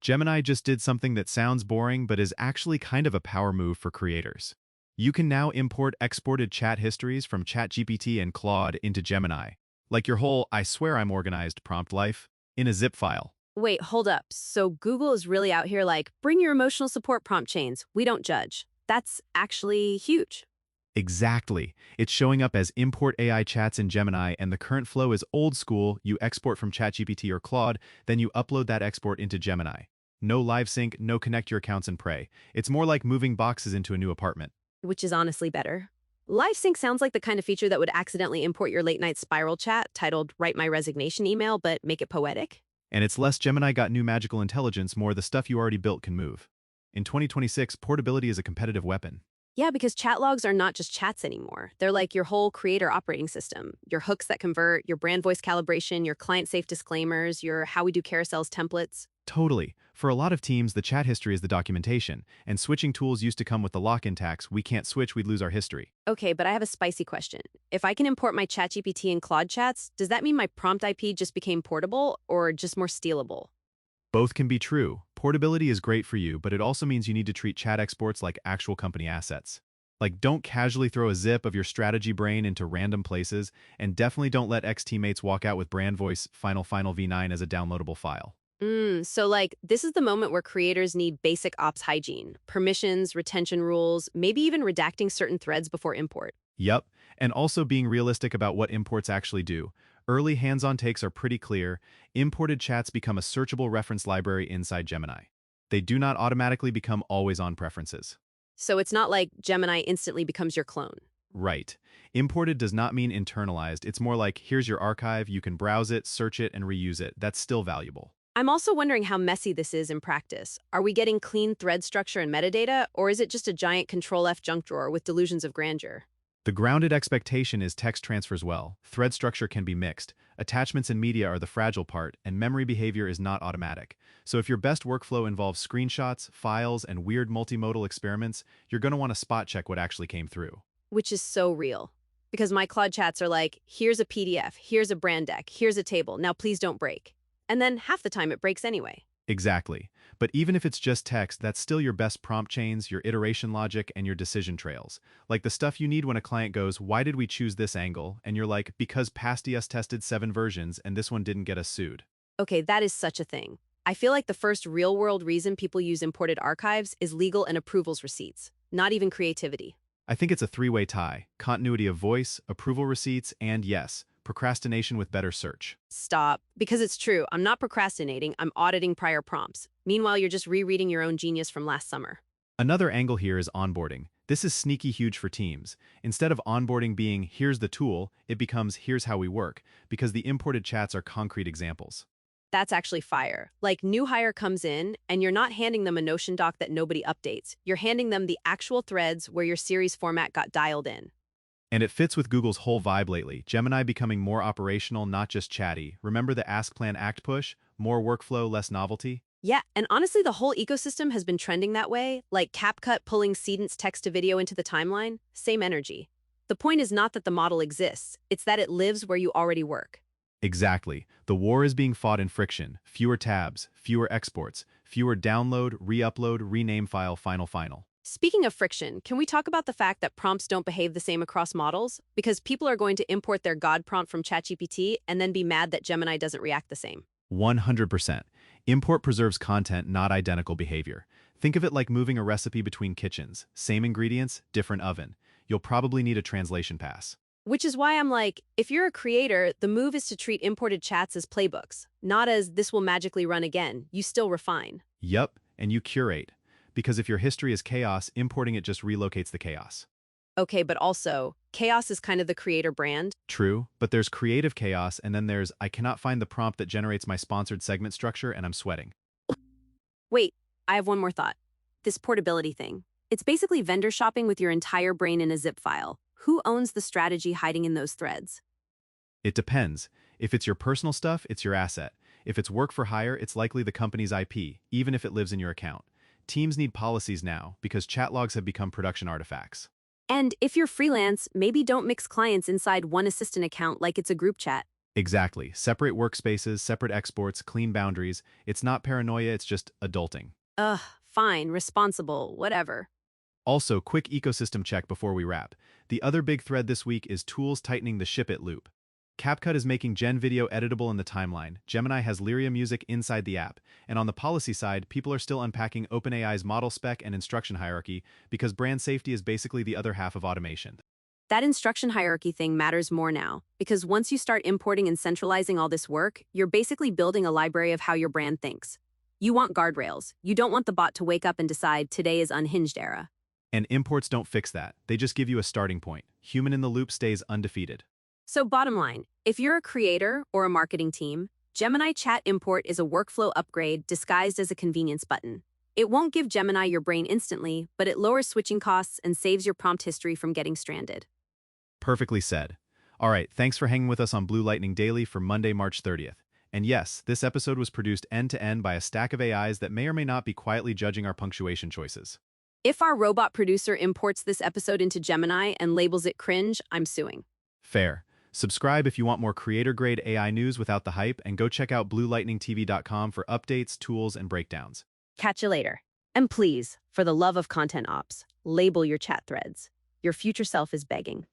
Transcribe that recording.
Gemini just did something that sounds boring but is actually kind of a power move for creators. You can now import exported chat histories from ChatGPT and Claude into Gemini, like your whole "I swear I'm organized" prompt life, in a zip file. Wait, hold up. So Google is really out here like, bring your emotional support prompt chains. We don't judge. That's actually huge. Exactly. It's showing up as import AI chats in Gemini, and the current flow is old school. You export from ChatGPT or Claude, then you upload that export into Gemini. No live sync, no connect your accounts and pray. It's more like moving boxes into a new apartment. Which is honestly better. Live Sync sounds like the kind of feature that would accidentally import your late night spiral chat titled Write My Resignation email, but make it poetic. And it's less Gemini got new magical intelligence, more the stuff you already built can move. In 2026, portability is a competitive weapon. Yeah, because chat logs are not just chats anymore. They're like your whole creator operating system, your hooks that convert, your brand voice calibration, your client-safe disclaimers, your how we do carousels templates. Totally. For a lot of teams, the chat history is the documentation, and switching tools used to come with the lock-in tax. We can't switch, we'd lose our history. Okay, but I have a spicy question. If I can import my ChatGPT and Claude chats, does that mean my prompt IP just became portable or just more stealable? Both can be true. Portability is great for you, but it also means you need to treat chat exports like actual company assets. Like, don't casually throw a zip of your strategy brain into random places, and definitely don't let ex-teammates walk out with brand voice final v9 as a downloadable file. So like, this is the moment where creators need basic ops hygiene, permissions, retention rules, maybe even redacting certain threads before import. Yup, and also being realistic about what imports actually do. Early hands-on takes are pretty clear. Imported chats become a searchable reference library inside Gemini. They do not automatically become always-on preferences. So it's not like Gemini instantly becomes your clone. Right. Imported does not mean internalized. It's more like, here's your archive, you can browse it, search it, and reuse it. That's still valuable. I'm also wondering how messy this is in practice. Are we getting clean thread structure and metadata, or is it just a giant Control-F junk drawer with delusions of grandeur? The grounded expectation is text transfers well. Thread structure can be mixed. Attachments and media are the fragile part, and memory behavior is not automatic. So if your best workflow involves screenshots, files, and weird multimodal experiments, you're going to want to spot check what actually came through. Which is so real. Because my Claude chats are like, here's a PDF, here's a brand deck, here's a table, now please don't break. And then half the time it breaks anyway. Exactly. But even if it's just text, that's still your best prompt chains, your iteration logic, and your decision trails. Like the stuff you need when a client goes, "Why did we choose this angle?" And you're like, "Because Pastius tested 7 versions and this one didn't get us sued." Okay, that is such a thing. I feel like the first real-world reason people use imported archives is legal and approvals receipts, not even creativity. I think it's a three-way tie: continuity of voice, approval receipts, and yes, procrastination with better search. Stop. Because it's true, I'm not procrastinating, I'm auditing prior prompts. Meanwhile, you're just rereading your own genius from last summer. Another angle here is onboarding. This is sneaky huge for teams. Instead of onboarding being, "Here's the tool," it becomes, "Here's how we work," because the imported chats are concrete examples. That's actually fire. Like, new hire comes in, and you're not handing them a Notion doc that nobody updates. You're handing them the actual threads where your series format got dialed in. And it fits with Google's whole vibe lately, Gemini becoming more operational, not just chatty. Remember the Ask Plan Act push? More workflow, less novelty? Yeah, and honestly, the whole ecosystem has been trending that way, like CapCut pulling Cedent's text to video into the timeline. Same energy. The point is not that the model exists, it's that it lives where you already work. Exactly. The war is being fought in friction. Fewer tabs, fewer exports, fewer download, re-upload, rename file, final. Speaking of friction, can we talk about the fact that prompts don't behave the same across models? Because people are going to import their God prompt from ChatGPT and then be mad that Gemini doesn't react the same. 100%. Import preserves content, not identical behavior. Think of it like moving a recipe between kitchens. Same ingredients, different oven. You'll probably need a translation pass. Which is why I'm like, if you're a creator, the move is to treat imported chats as playbooks, not as this will magically run again. You still refine. Yup, and you curate. Because if your history is chaos, importing it just relocates the chaos. Okay, but also, chaos is kind of the creator brand. True, but there's creative chaos, and then there's, "I cannot find the prompt that generates my sponsored segment structure and I'm sweating." Wait, I have one more thought. This portability thing. It's basically vendor shopping with your entire brain in a zip file. Who owns the strategy hiding in those threads? It depends. If it's your personal stuff, it's your asset. If it's work for hire, it's likely the company's IP, even if it lives in your account. Teams need policies now because chat logs have become production artifacts. And if you're freelance, maybe don't mix clients inside one assistant account like it's a group chat. Exactly. Separate workspaces, separate exports, clean boundaries. It's not paranoia, it's just adulting. Ugh, fine, responsible, whatever. Also, quick ecosystem check before we wrap. The other big thread this week is tools tightening the ship it loop. CapCut is making Gen Video editable in the timeline. Gemini has Lyria music inside the app. And on the policy side, people are still unpacking OpenAI's model spec and instruction hierarchy because brand safety is basically the other half of automation. That instruction hierarchy thing matters more now, because once you start importing and centralizing all this work, you're basically building a library of how your brand thinks. You want guardrails. You don't want the bot to wake up and decide today is unhinged era. And imports don't fix that. They just give you a starting point. Human in the loop stays undefeated. So bottom line, if you're a creator or a marketing team, Gemini Chat Import is a workflow upgrade disguised as a convenience button. It won't give Gemini your brain instantly, but it lowers switching costs and saves your prompt history from getting stranded. Perfectly said. All right, thanks for hanging with us on Blue Lightning Daily for Monday, March 30th. And yes, this episode was produced end-to-end by a stack of AIs that may or may not be quietly judging our punctuation choices. If our robot producer imports this episode into Gemini and labels it cringe, I'm suing. Fair. Subscribe if you want more creator-grade AI news without the hype, and go check out bluelightningtv.com for updates, tools, and breakdowns. Catch you later. And please, for the love of content ops, label your chat threads. Your future self is begging.